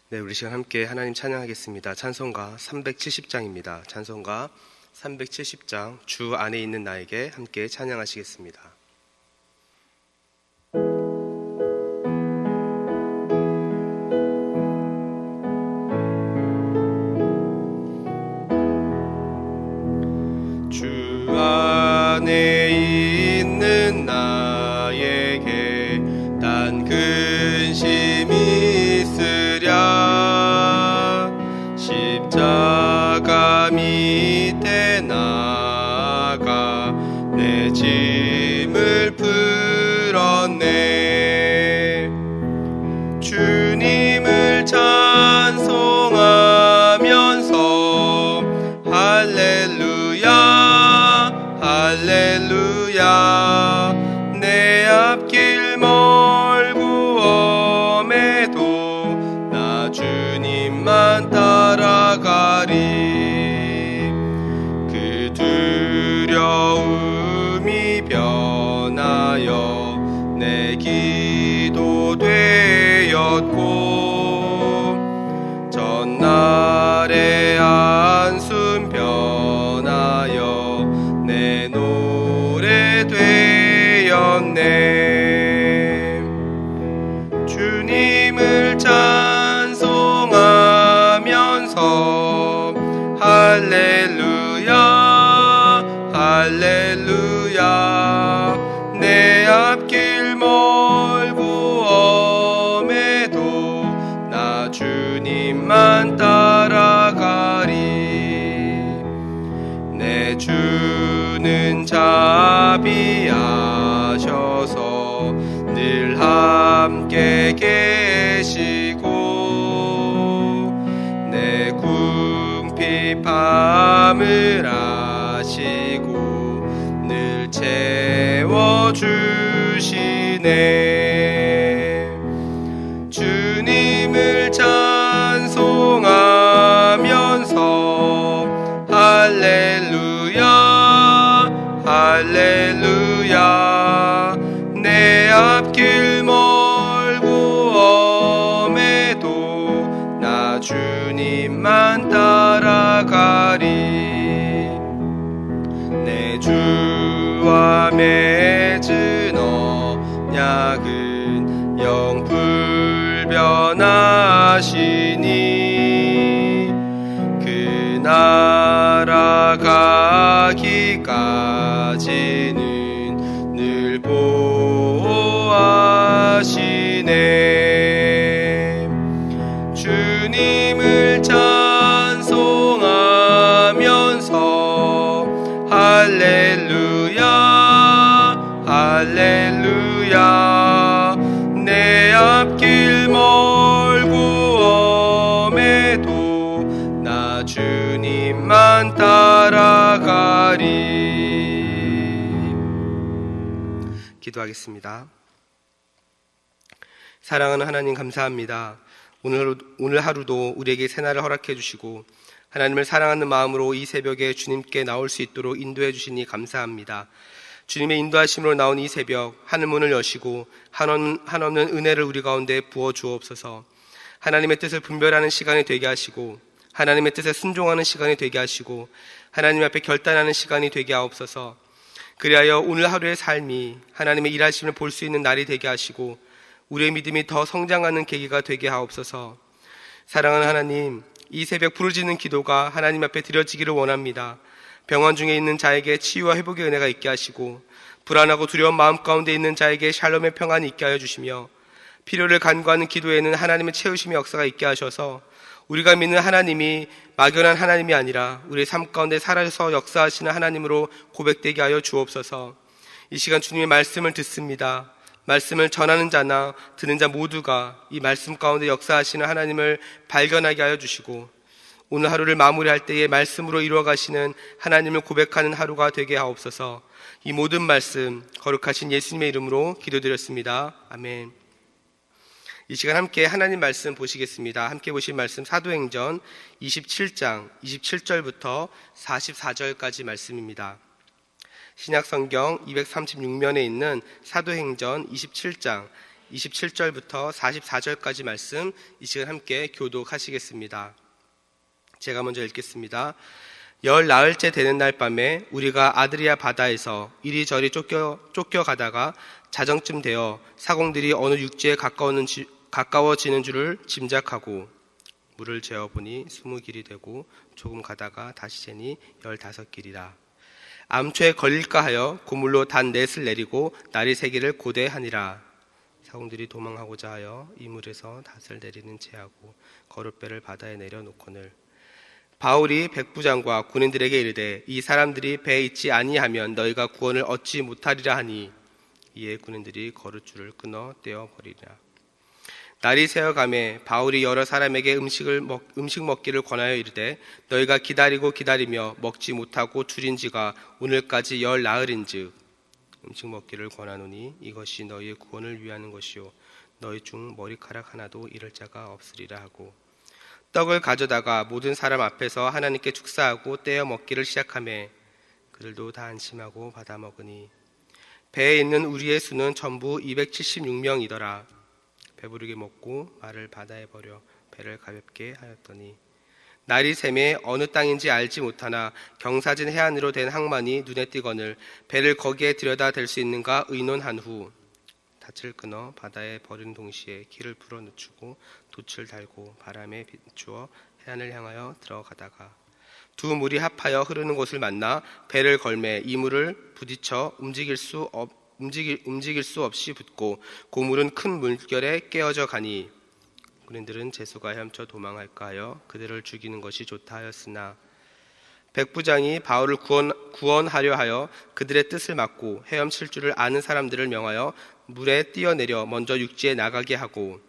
네, 우리 시간 함께 하나님 찬양하겠습니다. 찬송가 370장입니다. 찬송가 370장 주 안에 있는 나에게 함께 찬양하시겠습니다. 주 안에 있는 나에게 단 근심이 있으랴 십자가 밑에 나가 내 짐을 풀었네. 주님을 찬송하면서 할렐루야 할렐루야 내 앞길 멀고 엄해도 나 주님만 따라가리. 그 두려움이 변하여 내 기도 되었고 전날의 한숨 변하여 내 노래 되었네. 주님을 찬송하면서 할렐루야 할렐루야 내 앞길 멀고 엄해도 나 주님만 따라가리. 내 주는 자비하셔서 늘 함께 계시고 내 궁핍함을 아시고 늘 채워주시네. 주님을 찬송하면서 할렐루야 할렐루야 내 앞길 멀고 엄해도 나 주님만 따라가리. 내 주와 맺은 언약은 영 불변하시니 그 나라 가기까지는 늘 보호하시네. 주님을 찬송하면서 할렐루야 할렐루야 내 앞길 멀고 엄해도 나 주님만 따라가리. 기도하겠습니다. 사랑하는 하나님 감사합니다. 오늘 하루도 우리에게 새날을 허락해 주시고 하나님을 사랑하는 마음으로 이 새벽에 주님께 나올 수 있도록 인도해 주시니 감사합니다. 주님의 인도하심으로 나온 이 새벽 하늘문을 여시고 한없는 은혜를 우리 가운데 부어 주옵소서. 하나님의 뜻을 분별하는 시간이 되게 하시고 하나님의 뜻에 순종하는 시간이 되게 하시고 하나님 앞에 결단하는 시간이 되게 하옵소서. 그리하여 오늘 하루의 삶이 하나님의 일하심을 볼 수 있는 날이 되게 하시고 우리의 믿음이 더 성장하는 계기가 되게 하옵소서. 사랑하는 하나님, 이 새벽 부르짖는 기도가 하나님 앞에 드려지기를 원합니다. 병원 중에 있는 자에게 치유와 회복의 은혜가 있게 하시고 불안하고 두려운 마음 가운데 있는 자에게 샬롬의 평안이 있게 하여 주시며 필요를 간구하는 기도에는 하나님의 채우심의 역사가 있게 하셔서 우리가 믿는 하나님이 막연한 하나님이 아니라 우리의 삶 가운데 살아서 역사하시는 하나님으로 고백되게 하여 주옵소서. 이 시간 주님의 말씀을 듣습니다. 말씀을 전하는 자나 듣는 자 모두가 이 말씀 가운데 역사하시는 하나님을 발견하게 하여 주시고 오늘 하루를 마무리할 때에 말씀으로 이루어가시는 하나님을 고백하는 하루가 되게 하옵소서. 이 모든 말씀 거룩하신 예수님의 이름으로 기도드렸습니다. 아멘. 이 시간 함께 하나님 말씀 보시겠습니다. 함께 보신 말씀 사도행전 27장 27절부터 44절까지 말씀입니다. 신약성경 236면에 있는 사도행전 27장 27절부터 44절까지 말씀 이 시간 함께 교독하시겠습니다. 제가 먼저 읽겠습니다. 열 나흘째 되는 날 밤에 우리가 아드리아 바다에서 이리저리 쫓겨가다가 자정쯤 되어 사공들이 어느 육지에 가까워지는 줄을 짐작하고 물을 재어보니 20길이 되고 조금 가다가 다시 재니 15길이라. 암초에 걸릴까 하여 고물로 단 넷을 내리고 날이 새기를 고대하니라. 사공들이 도망하고자 하여 이물에서 닷을 내리는 체하고 거룻배를 바다에 내려놓거늘 바울이 백부장과 군인들에게 이르되 이 사람들이 배에 있지 아니하면 너희가 구원을 얻지 못하리라 하니 이에 군인들이 거룻줄을 끊어 떼어버리라. 날이 새어가매 바울이 여러 사람에게 음식 먹기를 권하여 이르되 너희가 기다리며 먹지 못하고 줄인 지가 오늘까지 열 나흘인즉 음식 먹기를 권하노니 이것이 너희의 구원을 위하는 것이요 너희 중 머리카락 하나도 잃을 자가 없으리라 하고 떡을 가져다가 모든 사람 앞에서 하나님께 축사하고 떼어 먹기를 시작하매 그들도 다 안심하고 받아 먹으니 배에 있는 우리의 수는 전부 276명이더라. 배부르게 먹고 말을 바다에 버려 배를 가볍게 하였더니 날이 새매 어느 땅인지 알지 못하나 경사진 해안으로 된 항만이 눈에 띄거늘 배를 거기에 들여다 댈 수 있는가 의논한 후 닻을 끊어 바다에 버린 동시에 길을 풀어 늦추고 돛을 달고 바람에 비추어 해안을 향하여 들어가다가 두 물이 합하여 흐르는 곳을 만나 배를 걸매 이 물을 부딪혀 움직일 수 없이 붙고 고물은 큰 물결에 깨어져 가니 군인들은 제수가 헤엄쳐 도망할까 하여 그들을 죽이는 것이 좋다 하였으나 백부장이 바울을 구원하려 하여 그들의 뜻을 막고 헤엄칠 줄을 아는 사람들을 명하여 물에 뛰어내려 먼저 육지에 나가게 하고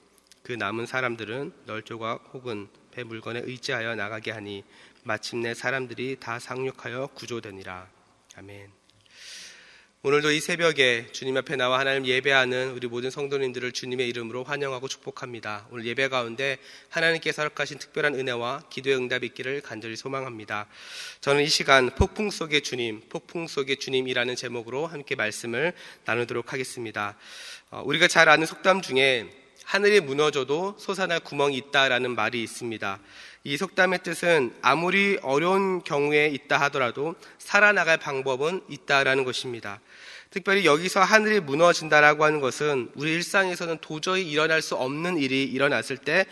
그 남은 사람들은 널조각 혹은 배 물건에 의지하여 나가게 하니 마침내 사람들이 다 상륙하여 구조되니라. 아멘. 오늘도 이 새벽에 주님 앞에 나와 하나님 예배하는 우리 모든 성도님들을 주님의 이름으로 환영하고 축복합니다. 오늘 예배 가운데 하나님께서 허락하신 특별한 은혜와 기도의 응답이 있기를 간절히 소망합니다. 저는 이 시간 폭풍 속의 주님이라는 제목으로 함께 말씀을 나누도록 하겠습니다. 우리가 잘 아는 속담 중에 하늘이 무너져도 솟아날 구멍이 있다라는 말이 있습니다. 이 속담의 뜻은 아무리 어려운 경우에 있다 하더라도 살아나갈 방법은 있다라는 것입니다. 특별히 여기서 하늘이 무너진다라고 하는 것은 우리 일상에서는 도저히 일어날 수 없는 일이 일어났을 때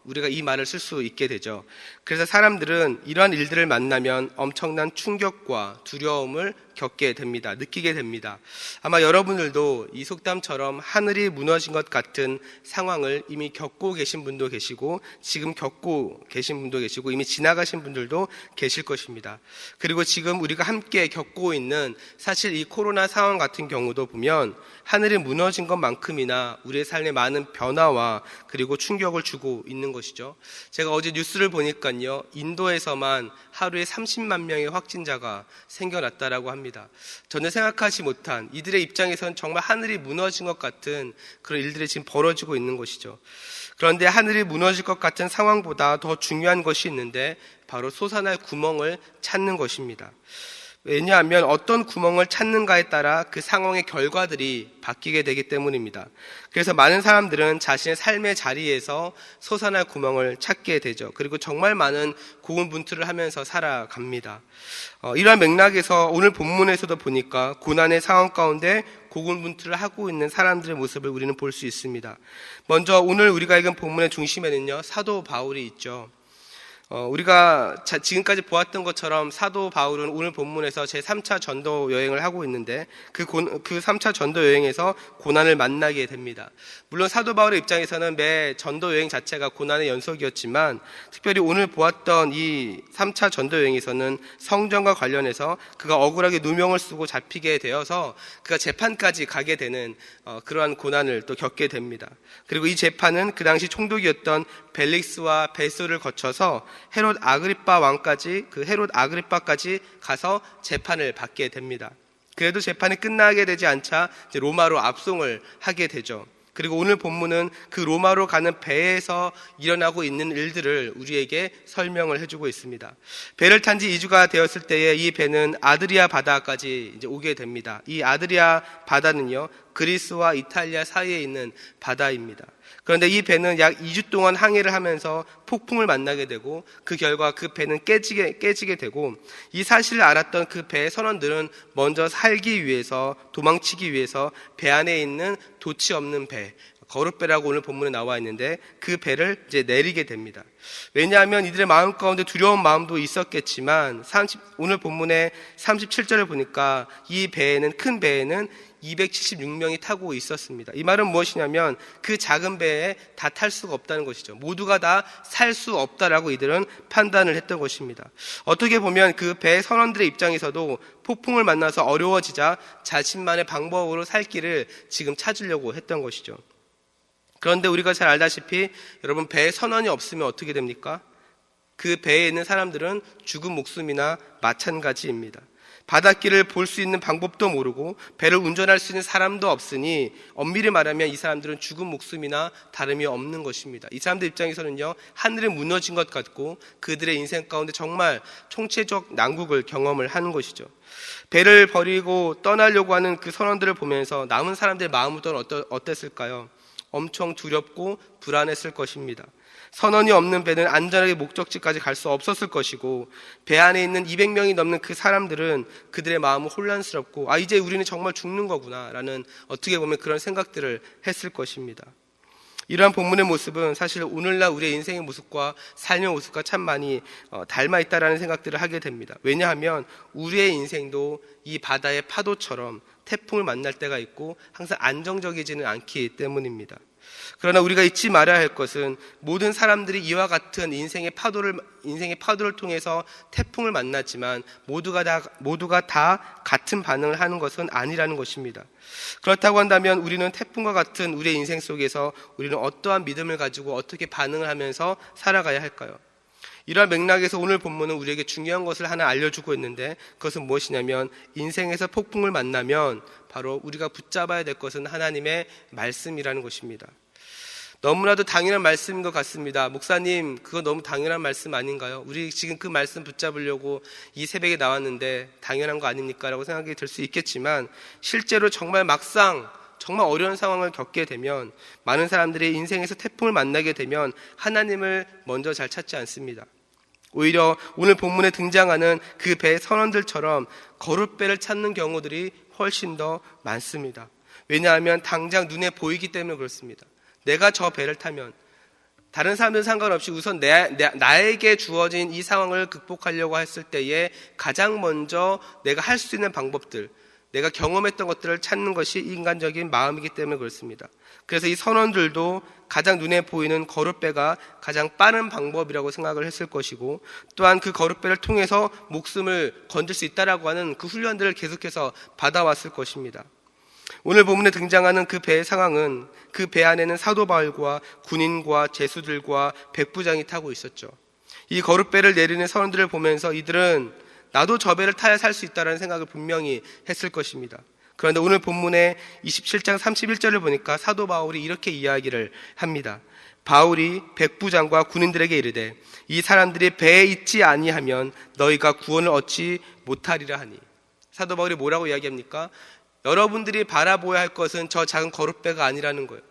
우리가 이 말을 쓸 수 있게 되죠. 그래서 사람들은 이러한 일들을 만나면 엄청난 충격과 두려움을 겪게 됩니다. 느끼게 됩니다. 아마 여러분들도 이 속담처럼 하늘이 무너진 것 같은 상황을 이미 겪고 계신 분도 계시고 지금 겪고 계신 분도 계시고 이미 지나가신 분들도 계실 것입니다. 그리고 지금 우리가 함께 겪고 있는 사실 이 코로나 상황 같은 경우도 보면 하늘이 무너진 것만큼이나 우리의 삶에 많은 변화와 그리고 충격을 주고 있는 것이죠. 제가 어제 뉴스를 보니까요, 인도에서만 하루에 30만 명의 확진자가 생겨났다라고 합니다. 전혀 생각하지 못한, 이들의 입장에서는 정말 하늘이 무너진 것 같은 그런 일들이 지금 벌어지고 있는 것이죠. 그런데 하늘이 무너질 것 같은 상황보다 더 중요한 것이 있는데 바로 솟아날 구멍을 찾는 것입니다. 왜냐하면 어떤 구멍을 찾는가에 따라 그 상황의 결과들이 바뀌게 되기 때문입니다. 그래서 많은 사람들은 자신의 삶의 자리에서 솟아날 구멍을 찾게 되죠. 그리고 정말 많은 고군분투를 하면서 살아갑니다. 이러한 맥락에서 오늘 본문에서도 보니까 고난의 상황 가운데 고군분투를 하고 있는 사람들의 모습을 우리는 볼 수 있습니다. 먼저 오늘 우리가 읽은 본문의 중심에는요, 사도 바울이 있죠. 우리가 지금까지 보았던 것처럼 사도 바울은 오늘 본문에서 제3차 전도 여행을 하고 있는데 그 3차 전도 여행에서 고난을 만나게 됩니다. 물론 사도 바울의 입장에서는 매 전도 여행 자체가 고난의 연속이었지만 특별히 오늘 보았던 이 3차 전도 여행에서는 성전과 관련해서 그가 억울하게 누명을 쓰고 잡히게 되어서 그가 재판까지 가게 되는 그러한 고난을 또 겪게 됩니다. 그리고 이 재판은 그 당시 총독이었던 벨릭스와 베소를 거쳐서 헤롯 아그리빠까지 가서 재판을 받게 됩니다. 그래도 재판이 끝나게 되지 않자 이제 로마로 압송을 하게 되죠. 그리고 오늘 본문은 그 로마로 가는 배에서 일어나고 있는 일들을 우리에게 설명을 해주고 있습니다. 배를 탄 지 2주가 되었을 때에 이 배는 아드리아 바다까지 이제 오게 됩니다. 이 아드리아 바다는요, 그리스와 이탈리아 사이에 있는 바다입니다. 그런데 이 배는 약 2주 동안 항해를 하면서 폭풍을 만나게 되고 그 결과 그 배는 깨지게 되고, 이 사실을 알았던 그 배의 선원들은 먼저 살기 위해서, 도망치기 위해서 배 안에 있는 돛이 없는 배, 거룻배라고 오늘 본문에 나와 있는데 그 배를 이제 내리게 됩니다. 왜냐하면 이들의 마음 가운데 두려운 마음도 있었겠지만 오늘 본문의 37절을 보니까 이 배에는, 큰 배에는 276명이 타고 있었습니다. 이 말은 무엇이냐면 그 작은 배에 다 탈 수가 없다는 것이죠. 모두가 다 살 수 없다라고 이들은 판단을 했던 것입니다. 어떻게 보면 그 배 선원들의 입장에서도 폭풍을 만나서 어려워지자 자신만의 방법으로 살 길을 지금 찾으려고 했던 것이죠. 그런데 우리가 잘 알다시피 여러분, 배에 선원이 없으면 어떻게 됩니까? 그 배에 있는 사람들은 죽은 목숨이나 마찬가지입니다. 바닷길을 볼 수 있는 방법도 모르고 배를 운전할 수 있는 사람도 없으니 엄밀히 말하면 이 사람들은 죽은 목숨이나 다름이 없는 것입니다. 이 사람들 입장에서는요, 하늘이 무너진 것 같고 그들의 인생 가운데 정말 총체적 난국을 경험을 하는 것이죠. 배를 버리고 떠나려고 하는 그 선원들을 보면서 남은 사람들의 마음은 어땠을까요? 엄청 두렵고 불안했을 것입니다. 선원이 없는 배는 안전하게 목적지까지 갈 수 없었을 것이고, 배 안에 있는 200명이 넘는 그 사람들은 그들의 마음은 혼란스럽고, 이제 우리는 정말 죽는 거구나 라는, 어떻게 보면 그런 생각들을 했을 것입니다. 이러한 본문의 모습은 사실 오늘날 우리의 인생의 모습과 삶의 모습과 참 많이 닮아 있다라는 생각들을 하게 됩니다. 왜냐하면 우리의 인생도 이 바다의 파도처럼 태풍을 만날 때가 있고 항상 안정적이지는 않기 때문입니다. 그러나 우리가 잊지 말아야 할 것은 모든 사람들이 이와 같은 인생의 파도를 통해서 태풍을 만났지만 모두가 다 같은 반응을 하는 것은 아니라는 것입니다. 그렇다고 한다면 우리는 태풍과 같은 우리의 인생 속에서 우리는 어떠한 믿음을 가지고 어떻게 반응을 하면서 살아가야 할까요? 이러한 맥락에서 오늘 본문은 우리에게 중요한 것을 하나 알려주고 있는데, 그것은 무엇이냐면 인생에서 폭풍을 만나면 바로 우리가 붙잡아야 될 것은 하나님의 말씀이라는 것입니다. 너무나도 당연한 말씀인 것 같습니다. 목사님, 그거 너무 당연한 말씀 아닌가요? 우리 지금 그 말씀 붙잡으려고 이 새벽에 나왔는데 당연한 거 아닙니까? 라고 생각이 들 수 있겠지만, 실제로 정말 막상 정말 어려운 상황을 겪게 되면, 많은 사람들이 인생에서 태풍을 만나게 되면 하나님을 먼저 잘 찾지 않습니다. 오히려 오늘 본문에 등장하는 그 배 선원들처럼 거룻배를 찾는 경우들이 훨씬 더 많습니다. 왜냐하면 당장 눈에 보이기 때문에 그렇습니다. 내가 저 배를 타면 다른 사람들은 상관없이 우선 나에게 주어진 이 상황을 극복하려고 했을 때에 가장 먼저 내가 할 수 있는 방법들, 내가 경험했던 것들을 찾는 것이 인간적인 마음이기 때문에 그렇습니다. 그래서 이 선원들도 가장 눈에 보이는 거룻배가 가장 빠른 방법이라고 생각을 했을 것이고, 또한 그 거룻배를 통해서 목숨을 건질 수 있다라고 하는 그 훈련들을 계속해서 받아왔을 것입니다. 오늘 본문에 등장하는 그 배의 상황은, 그 배 안에는 사도 바울과 군인과 제수들과 백부장이 타고 있었죠. 이 거룻배를 내리는 선원들을 보면서 이들은 나도 저 배를 타야 살 수 있다는 생각을 분명히 했을 것입니다. 그런데 오늘 본문의 27장 31절을 보니까 사도 바울이 이렇게 이야기를 합니다. 바울이 백부장과 군인들에게 이르되 이 사람들이 배에 있지 아니하면 너희가 구원을 얻지 못하리라 하니. 사도 바울이 뭐라고 이야기합니까? 여러분들이 바라보아야 할 것은 저 작은 거룻배가 아니라는 거예요.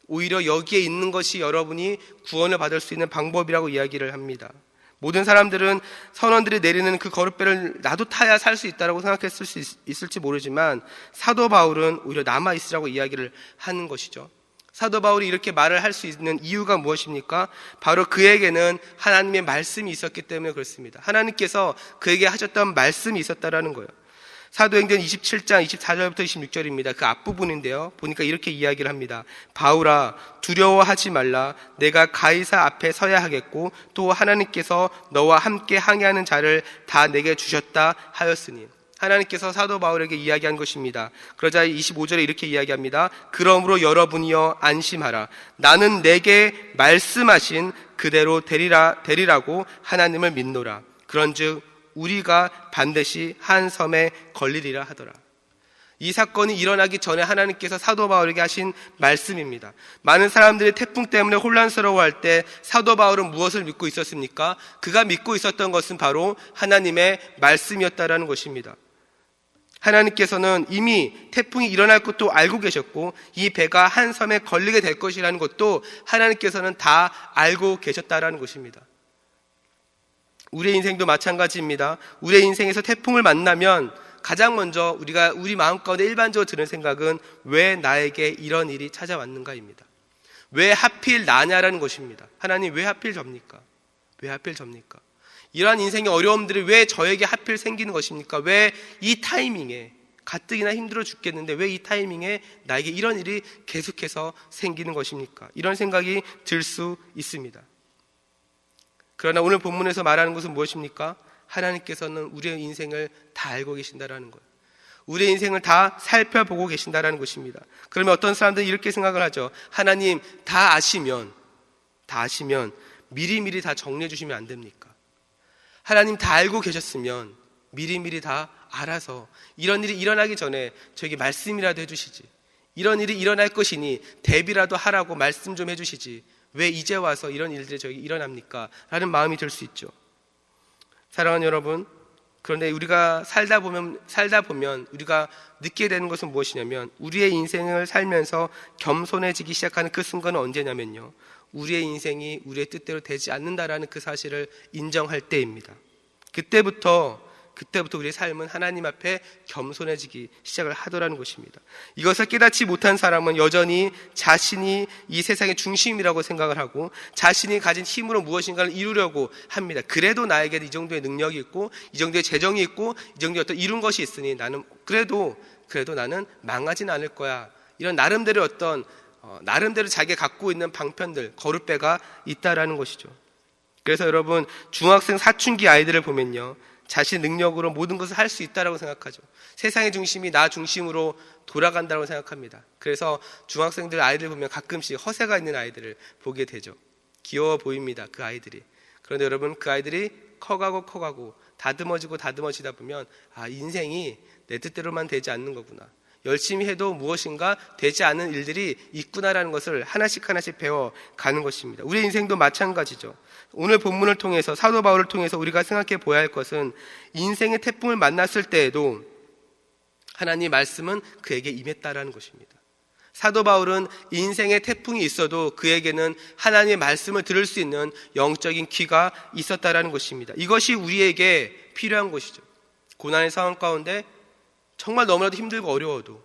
오히려 여기에 있는 것이 여러분이 구원을 받을 수 있는 방법이라고 이야기를 합니다. 모든 사람들은 선원들이 내리는 그 거룻배를 나도 타야 살 수 있다고 생각했을 수 있을지 모르지만 사도 바울은 오히려 남아있으라고 이야기를 하는 것이죠. 사도 바울이 이렇게 말을 할 수 있는 이유가 무엇입니까? 바로 그에게는 하나님의 말씀이 있었기 때문에 그렇습니다. 하나님께서 그에게 하셨던 말씀이 있었다라는 거예요. 사도행전 27장 24절부터 26절입니다. 그 앞부분인데요. 보니까 이렇게 이야기를 합니다. 바울아, 두려워하지 말라. 내가 가이사 앞에 서야 하겠고 또 하나님께서 너와 함께 항해하는 자를 다 내게 주셨다 하였으니. 하나님께서 사도 바울에게 이야기한 것입니다. 그러자 25절에 이렇게 이야기합니다. 그러므로 여러분이여 안심하라. 나는 내게 말씀하신 그대로 되리라고 하나님을 믿노라. 그런즉 우리가 반드시 한 섬에 걸리리라 하더라. 이 사건이 일어나기 전에 하나님께서 사도 바울에게 하신 말씀입니다. 많은 사람들이 태풍 때문에 혼란스러워할 때 사도 바울은 무엇을 믿고 있었습니까? 그가 믿고 있었던 것은 바로 하나님의 말씀이었다라는 것입니다. 하나님께서는 이미 태풍이 일어날 것도 알고 계셨고 이 배가 한 섬에 걸리게 될 것이라는 것도 하나님께서는 다 알고 계셨다라는 것입니다. 우리의 인생도 마찬가지입니다. 우리의 인생에서 태풍을 만나면 가장 먼저 우리 마음 가운데 일반적으로 드는 생각은 왜 나에게 이런 일이 찾아왔는가입니다. 왜 하필 나냐라는 것입니다. 하나님 왜 하필 접니까? 왜 하필 접니까? 이러한 인생의 어려움들이 왜 저에게 하필 생기는 것입니까? 왜 이 타이밍에 가뜩이나 힘들어 죽겠는데 왜 이 타이밍에 나에게 이런 일이 계속해서 생기는 것입니까? 이런 생각이 들 수 있습니다. 그러나 오늘 본문에서 말하는 것은 무엇입니까? 하나님께서는 우리의 인생을 다 알고 계신다라는 거예요. 우리의 인생을 다 살펴보고 계신다라는 것입니다. 그러면 어떤 사람들은 이렇게 생각을 하죠. 하나님 다 아시면 미리미리 다 정리해 주시면 안 됩니까? 하나님 다 알고 계셨으면 미리미리 다 알아서 이런 일이 일어나기 전에 저에게 말씀이라도 해주시지. 이런 일이 일어날 것이니 대비라도 하라고 말씀 좀 해주시지. 왜 이제 와서 이런 일들이 저에게 일어납니까? 라는 마음이 들 수 있죠. 사랑하는 여러분, 그런데 우리가 살다 보면 우리가 느끼게 되는 것은 무엇이냐면 우리의 인생을 살면서 겸손해지기 시작하는 그 순간은 언제냐면요, 우리의 인생이 우리의 뜻대로 되지 않는다라는 그 사실을 인정할 때입니다. 그때부터 우리의 삶은 하나님 앞에 겸손해지기 시작을 하더라는 것입니다. 이것을 깨닫지 못한 사람은 여전히 자신이 이 세상의 중심이라고 생각을 하고 자신이 가진 힘으로 무엇인가를 이루려고 합니다. 그래도 나에게 이 정도의 능력이 있고 이 정도의 재정이 있고 이 정도의 어떤 이룬 것이 있으니 나는 그래도 나는 망하진 않을 거야. 이런 나름대로 나름대로 자기가 갖고 있는 방편들, 거룻배가 있다라는 것이죠. 그래서 여러분, 중학생 사춘기 아이들을 보면요, 자신 능력으로 모든 것을 할 수 있다라고 생각하죠. 세상의 중심이 나 중심으로 돌아간다고 생각합니다. 그래서 중학생들 아이들 보면 가끔씩 허세가 있는 아이들을 보게 되죠. 귀여워 보입니다, 그 아이들이. 그런데 여러분, 그 아이들이 커가고 다듬어지다 보면 인생이 내 뜻대로만 되지 않는 거구나. 열심히 해도 무엇인가 되지 않는 일들이 있구나라는 것을 하나씩 배워가는 것입니다. 우리의 인생도 마찬가지죠. 오늘 본문을 통해서, 사도 바울을 통해서 우리가 생각해 보아야 할 것은 인생의 태풍을 만났을 때에도 하나님의 말씀은 그에게 임했다라는 것입니다. 사도 바울은 인생의 태풍이 있어도 그에게는 하나님의 말씀을 들을 수 있는 영적인 귀가 있었다라는 것입니다. 이것이 우리에게 필요한 것이죠. 고난의 상황 가운데 정말 너무나도 힘들고 어려워도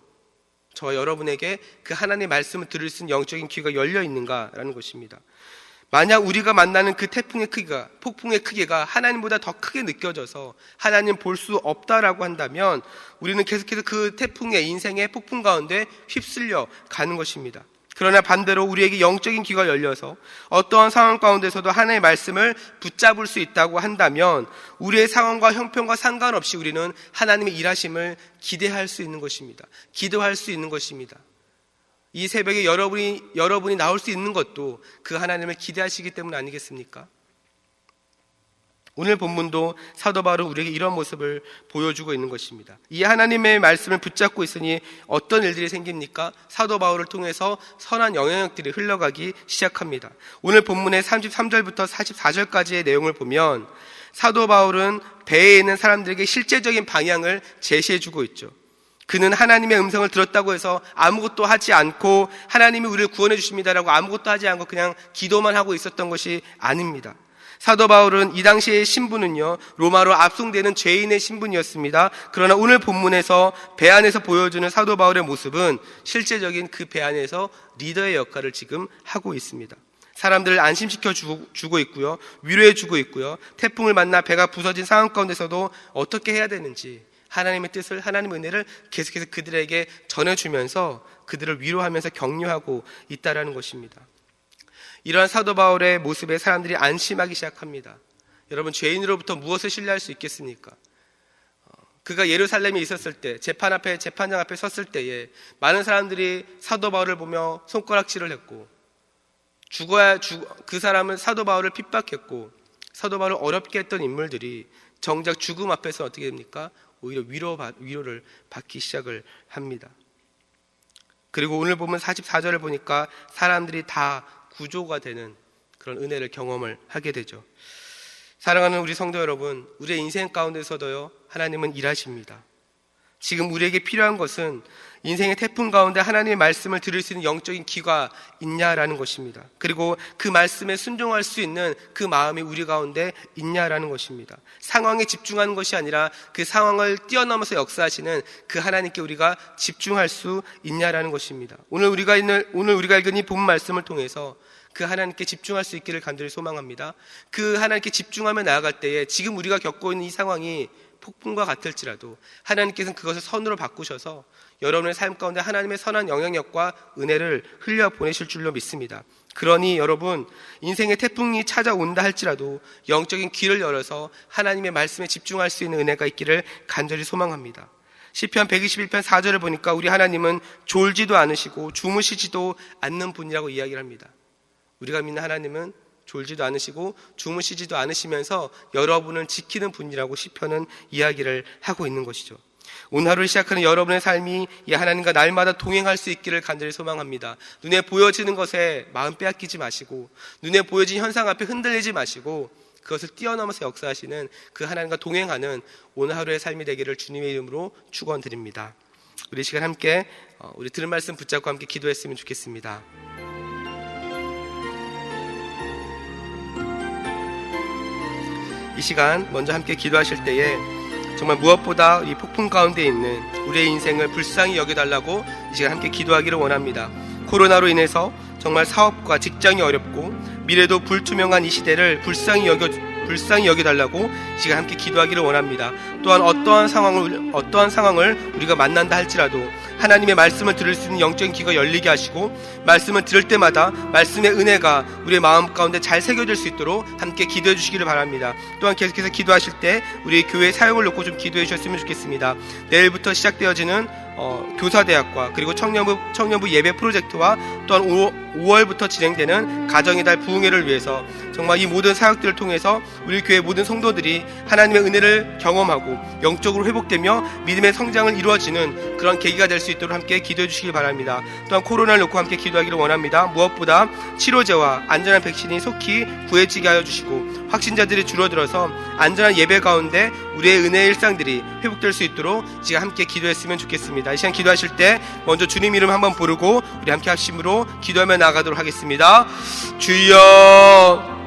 저와 여러분에게 그 하나님의 말씀을 들을 수 있는 영적인 귀가 열려 있는가라는 것입니다. 만약 우리가 만나는 그 폭풍의 크기가 하나님보다 더 크게 느껴져서 하나님 볼 수 없다라고 한다면 우리는 계속해서 그 인생의 폭풍 가운데 휩쓸려 가는 것입니다. 그러나 반대로 우리에게 영적인 귀가 열려서 어떠한 상황 가운데서도 하나님의 말씀을 붙잡을 수 있다고 한다면 우리의 상황과 형편과 상관없이 우리는 하나님의 일하심을 기대할 수 있는 것입니다. 기도할 수 있는 것입니다. 이 새벽에 여러분이 나올 수 있는 것도 그 하나님을 기대하시기 때문 아니겠습니까? 오늘 본문도 사도 바울은 우리에게 이런 모습을 보여주고 있는 것입니다. 이 하나님의 말씀을 붙잡고 있으니 어떤 일들이 생깁니까? 사도 바울을 통해서 선한 영향력들이 흘러가기 시작합니다. 오늘 본문의 33절부터 44절까지의 내용을 보면 사도 바울은 배에 있는 사람들에게 실제적인 방향을 제시해주고 있죠. 그는 하나님의 음성을 들었다고 해서 아무것도 하지 않고 하나님이 우리를 구원해 주십니다라고 아무것도 하지 않고 그냥 기도만 하고 있었던 것이 아닙니다. 사도 바울은 이 당시의 신분은요, 로마로 압송되는 죄인의 신분이었습니다. 그러나 오늘 본문에서 배 안에서 보여주는 사도 바울의 모습은 실제적인 그 배 안에서 리더의 역할을 지금 하고 있습니다. 사람들을 안심시켜 주고 있고요, 위로해 주고 있고요, 태풍을 만나 배가 부서진 상황 가운데서도 어떻게 해야 되는지 하나님의 뜻을, 하나님의 은혜를 계속해서 그들에게 전해주면서 그들을 위로하면서 격려하고 있다라는 것입니다. 이러한 사도 바울의 모습에 사람들이 안심하기 시작합니다. 여러분, 죄인으로부터 무엇을 신뢰할 수 있겠습니까? 그가 예루살렘에 있었을 때, 재판장 앞에 섰을 때에 많은 사람들이 사도 바울을 보며 손가락질을 했고, 그 사람은 사도 바울을 핍박했고, 사도 바울을 어렵게 했던 인물들이 정작 죽음 앞에서 어떻게 됩니까? 오히려 위로를 받기 시작을 합니다. 그리고 오늘 보면 44절을 보니까 사람들이 다 구조가 되는 그런 은혜를 경험을 하게 되죠. 사랑하는 우리 성도 여러분, 우리의 인생 가운데서도요, 하나님은 일하십니다. 지금 우리에게 필요한 것은 인생의 태풍 가운데 하나님의 말씀을 들을 수 있는 영적인 귀가 있냐라는 것입니다. 그리고 그 말씀에 순종할 수 있는 그 마음이 우리 가운데 있냐라는 것입니다. 상황에 집중하는 것이 아니라 그 상황을 뛰어넘어서 역사하시는 그 하나님께 우리가 집중할 수 있냐라는 것입니다. 오늘 우리가 읽은 이 본 말씀을 통해서 그 하나님께 집중할 수 있기를 간절히 소망합니다. 그 하나님께 집중하며 나아갈 때에 지금 우리가 겪고 있는 이 상황이 폭풍과 같을지라도 하나님께서는 그것을 선으로 바꾸셔서 여러분의 삶 가운데 하나님의 선한 영향력과 은혜를 흘려 보내실 줄로 믿습니다. 그러니 여러분, 인생의 태풍이 찾아온다 할지라도 영적인 귀를 열어서 하나님의 말씀에 집중할 수 있는 은혜가 있기를 간절히 소망합니다. 시편 121편 4절을 보니까 우리 하나님은 졸지도 않으시고 주무시지도 않는 분이라고 이야기를 합니다. 우리가 믿는 하나님은 졸지도 않으시고 주무시지도 않으시면서 여러분을 지키는 분이라고 시편은 이야기를 하고 있는 것이죠. 오늘 하루를 시작하는 여러분의 삶이 이 하나님과 날마다 동행할 수 있기를 간절히 소망합니다. 눈에 보여지는 것에 마음 빼앗기지 마시고, 눈에 보여진 현상 앞에 흔들리지 마시고, 그것을 뛰어넘어서 역사하시는 그 하나님과 동행하는 오늘 하루의 삶이 되기를 주님의 이름으로 축원드립니다. 우리 시간 함께 우리 들은 말씀 붙잡고 함께 기도했으면 좋겠습니다. 이 시간 먼저 함께 기도하실 때에 정말 무엇보다 이 폭풍 가운데 있는 우리의 인생을 불쌍히 여겨달라고 이 시간 함께 기도하기를 원합니다. 코로나로 인해서 정말 사업과 직장이 어렵고 미래도 불투명한 이 시대를 불쌍히 여겨달라고 이 시간 함께 기도하기를 원합니다. 또한 어떠한 상황을 우리가 만난다 할지라도 하나님의 말씀을 들을 수 있는 영적인 귀가 열리게 하시고, 말씀을 들을 때마다 말씀의 은혜가 우리의 마음 가운데 잘 새겨질 수 있도록 함께 기도해 주시기를 바랍니다. 또한 계속해서 기도하실 때 우리 교회 사역을 놓고 좀 기도해 주셨으면 좋겠습니다. 내일부터 시작되어지는 교사대학과 그리고 청년부 예배 프로젝트와 또한 5월부터 진행되는 가정의 달 부흥회를 위해서 정말 이 모든 사역들을 통해서 우리 교회 모든 성도들이 하나님의 은혜를 경험하고 영적으로 회복되며 믿음의 성장을 이루어지는 그런 계기가 될 수 있도록 함께 기도해 주시기 바랍니다. 또한 코로나를 놓고 함께 기도하기를 원합니다. 무엇보다 치료제와 안전한 백신이 속히 구해지게 하여 주시고, 확진자들이 줄어들어서 안전한 예배 가운데 우리의 은혜의 일상들이 회복될 수 있도록 지금 함께 기도했으면 좋겠습니다. 이 시간 기도하실 때 먼저 주님 이름 한번 부르고 우리 함께 합심으로 기도하며 나아가도록 하겠습니다. 주여,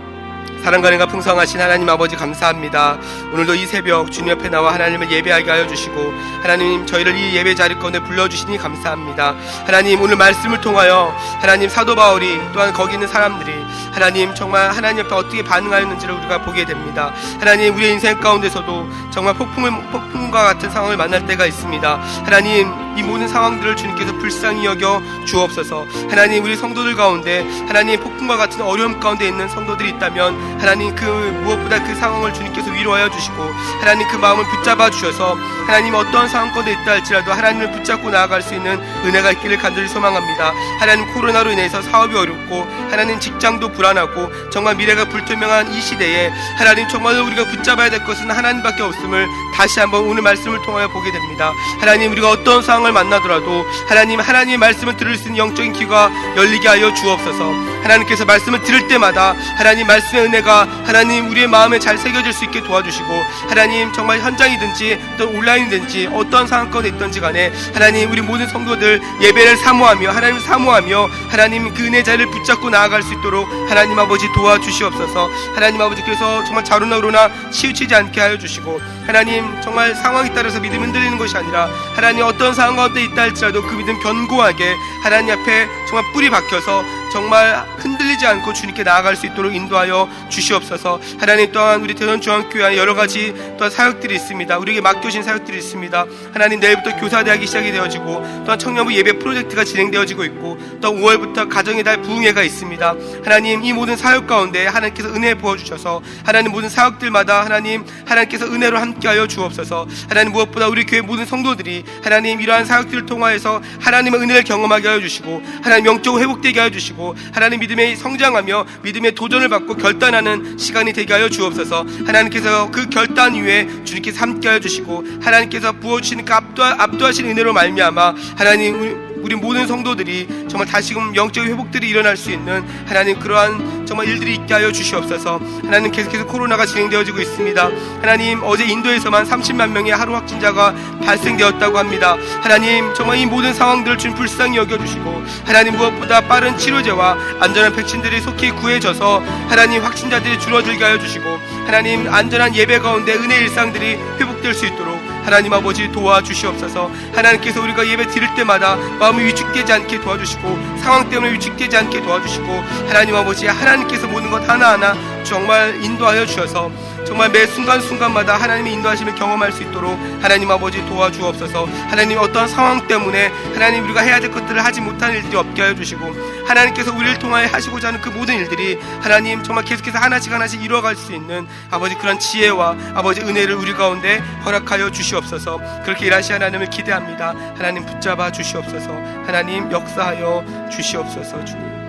사랑과 은혜가 풍성하신 하나님 아버지 감사합니다. 오늘도 이 새벽 주님 옆에 나와 하나님을 예배하게 하여 주시고, 하나님 저희를 이 예배 자리 가운데 불러주시니 감사합니다. 하나님 오늘 말씀을 통하여 하나님 사도 바울이 또한 거기 있는 사람들이 하나님 정말 하나님 앞에 어떻게 반응하였는지를 우리가 보게 됩니다. 하나님 우리의 인생 가운데서도 정말 폭풍과 같은 상황을 만날 때가 있습니다. 하나님 이 모든 상황들을 주님께서 불쌍히 여겨 주옵소서. 하나님 우리 성도들 가운데 하나님 폭풍과 같은 어려움 가운데 있는 성도들이 있다면 하나님 그 무엇보다 그 상황을 주님께서 위로하여 주시고, 하나님 그 마음을 붙잡아 주셔서 하나님 어떠한 상황 가운데 있다 할지라도 하나님을 붙잡고 나아갈 수 있는 은혜가 있기를 간절히 소망합니다. 하나님 코로나로 인해서 사업이 어렵고 하나님 직장도 불안하고 정말 미래가 불투명한 이 시대에 하나님 정말 우리가 붙잡아야 될 것은 하나님밖에 없음을 다시 한번 오늘 말씀을 통하여 보게 됩니다. 하나님 우리가 어떤 상황을 만나더라도 하나님의 말씀을 들을 수 있는 영적인 귀가 열리게 하여 주옵소서. 하나님께서 말씀을 들을 때마다 하나님 말씀의 은혜가 하나님 우리의 마음에 잘 새겨질 수 있게 도와주시고, 하나님 정말 현장이든지 또 온라인이든지 어떤 상황 가운데 있든지 간에 하나님 우리 모든 성도들 예배를 사모하며 하나님을 사모하며 하나님 그 은혜 자리를 붙잡고 나아갈 수 있도록 하나님 아버지 도와주시옵소서. 하나님 아버지께서 정말 좌로나 우로나 치우치지 않게 하여 주시고, 하나님 정말 상황에 따라서 믿음이 흔들리는 것이 아니라 하나님 어떤 상황 가운데 있다 할지라도 그 믿음 견고하게 하나님 앞에 정말 뿌리 박혀서 정말 흔들리지 않고 주님께 나아갈 수 있도록 인도하여 주시옵소서. 하나님 또한 우리 대전중앙교회 안에 여러 가지 또한 사역들이 있습니다. 우리에게 맡겨진 사역들이 있습니다. 하나님 내일부터 교사대학이 시작이 되어지고 또한 청년부 예배 프로젝트가 진행되어지고 있고 또 5월부터 가정의 달 부흥회가 있습니다. 하나님 이 모든 사역 가운데 하나님께서 은혜 부어주셔서 하나님 모든 사역들마다 하나님께서 은혜로 함께하여 주옵소서. 하나님 무엇보다 우리 교회 모든 성도들이 하나님 이러한 사역들을 통하여서 하나님의 은혜를 경험하게 하여 주시고, 하나님 영적으로 회복되게 하여 주시고, 주시고 하나님 믿음에 성장하며 믿음의 도전을 받고 결단하는 시간이 되게 하여 주옵소서. 하나님께서 그 결단 위에 주님께서 함께하여 주시고 하나님께서 부어주시는 그 압도하신 은혜로 말미암아 하나님 우리 모든 성도들이 정말 다시금 영적인 회복들이 일어날 수 있는 하나님 그러한 정말 일들이 있게 하여 주시옵소서. 하나님 계속해서 코로나가 진행되어지고 있습니다. 하나님 어제 인도에서만 30만 명의 하루 확진자가 발생되었다고 합니다. 하나님 정말 이 모든 상황들을 좀 불쌍히 여겨주시고 하나님 무엇보다 빠른 치료제와 안전한 백신들이 속히 구해져서 하나님 확진자들이 줄어들게 하여 주시고 하나님 안전한 예배 가운데 은혜 일상들이 회복될 수 있도록 하나님 아버지 도와주시옵소서. 하나님께서 우리가 예배 드릴 때마다 마음이 위축되지 않게 도와주시고 상황 때문에 위축되지 않게 도와주시고 하나님 아버지 하나님께서 모든 것 하나하나 정말 인도하여 주셔서 정말 매 순간순간마다 하나님의 인도하심을 경험할 수 있도록 하나님 아버지 도와주옵소서. 하나님 어떠한 상황 때문에 하나님 우리가 해야 될 것들을 하지 못하는 일들이 없게 하여 주시고 하나님께서 우리를 통하여 하시고자 하는 그 모든 일들이 하나님 정말 계속해서 하나씩 이루어갈 수 있는 아버지 그런 지혜와 아버지 은혜를 우리 가운데 허락하여 주시옵소서. 그렇게 일하시 하나님을 기대합니다. 하나님 붙잡아 주시옵소서. 하나님 역사하여 주시옵소서. 주님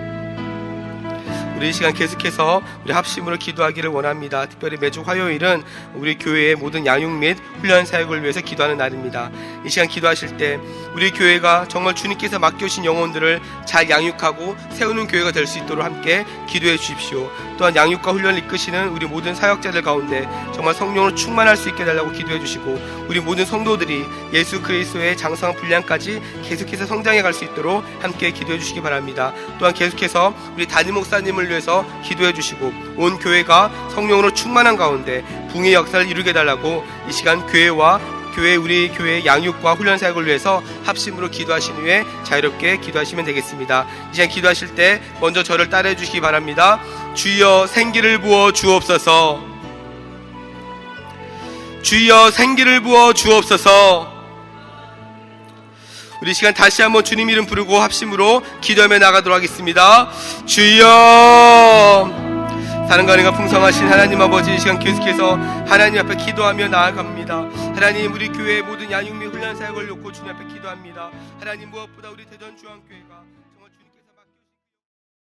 우리 이 시간 계속해서 우리 합심으로 기도하기를 원합니다. 특별히 매주 화요일은 우리 교회의 모든 양육 및 훈련 사역을 위해서 기도하는 날입니다. 이 시간 기도하실 때 우리 교회가 정말 주님께서 맡겨주신 영혼들을 잘 양육하고 세우는 교회가 될 수 있도록 함께 기도해 주십시오. 또한 양육과 훈련을 이끄시는 우리 모든 사역자들 가운데 정말 성령으로 충만할 수 있게 달라고 기도해 주시고 우리 모든 성도들이 예수 그리스도의 장성한 분량까지 계속해서 성장해 갈 수 있도록 함께 기도해 주시기 바랍니다. 또한 계속해서 우리 담임 목사님을 위해서 기도해 주시고 온 교회가 성령으로 충만한 가운데 붕의 역사를 이루게 달라고 이 시간 우리 교회의 양육과 훈련 사역을 위해서 합심으로 기도하신 후에 자유롭게 기도하시면 되겠습니다. 이 시간 기도하실 때 먼저 저를 따라해 주시기 바랍니다. 주여 생기를 부어 주옵소서. 주여 생기를 부어 주옵소서. 우리 시간 다시 한번 주님 이름 부르고 합심으로 기도하며 나가도록 하겠습니다. 주여 사랑과 은혜가 풍성하신 하나님 아버지 이 시간 계속해서 하나님 앞에 기도하며 나아갑니다. 하나님 우리 교회의 모든 양육 및 훈련 사역을 놓고 주님 앞에 기도합니다. 하나님 무엇보다 우리 대전중앙교회가